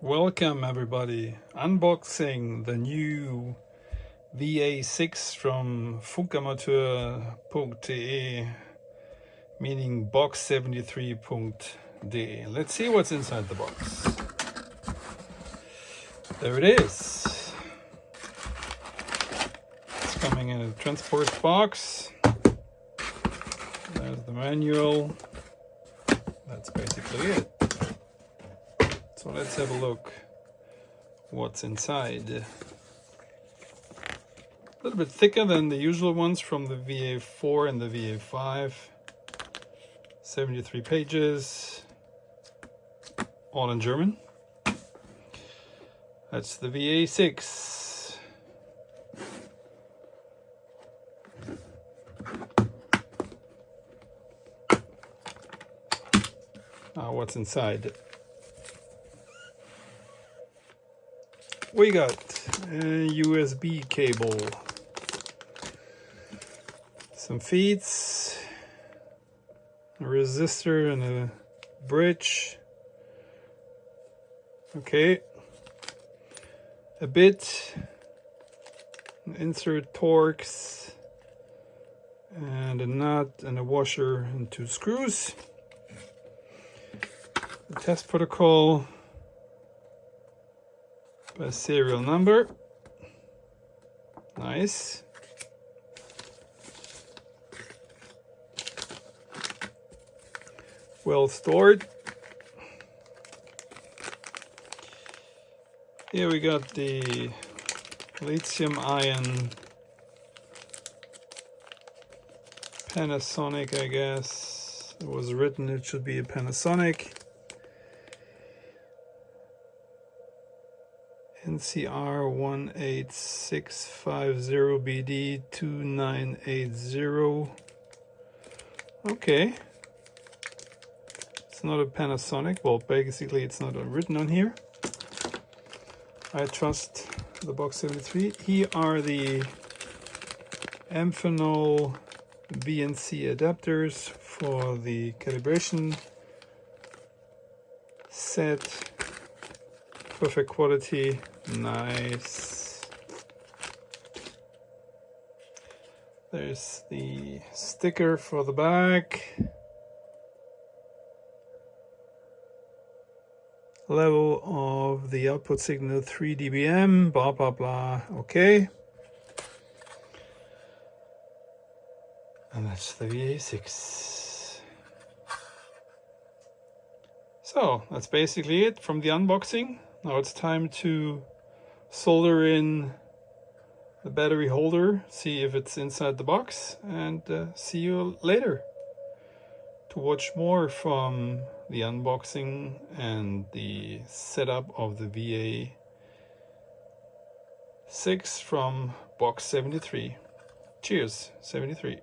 Welcome everybody, unboxing the new FA-VA6 from funkamateur.de, meaning box73.de. Let's see what's inside the box. There it is. It's coming in a transport box. There's the manual. That's basically it. So let's have a look what's inside. A little bit thicker than the usual ones from the FA-4 and the FA-5. 73 pages, all in German. That's the FA-6. Now what's inside? We got a USB cable, some feeds, a resistor and a bridge. Okay, a bit, an insert Torx, and a nut and a washer and 2 screws. The test protocol by serial number. Nice. Well stored. Here we got the lithium ion Panasonic, I guess. It was written it should be a Panasonic. NCR 18650BD 2980. Okay. It's not a Panasonic. Well, basically it's not written on here. I trust the box 73. Here are the Amphenol BNC adapters for the calibration set. Perfect quality. Nice. There's the sticker for the back. Level of the output signal 3 dBm, blah blah blah. Okay. And that's the FA-6. So that's basically it from the unboxing. Now it's time to solder in the battery holder, see if it's inside the box, and see you later to watch more from the unboxing and the setup of the FA-6 from box 73. Cheers, 73.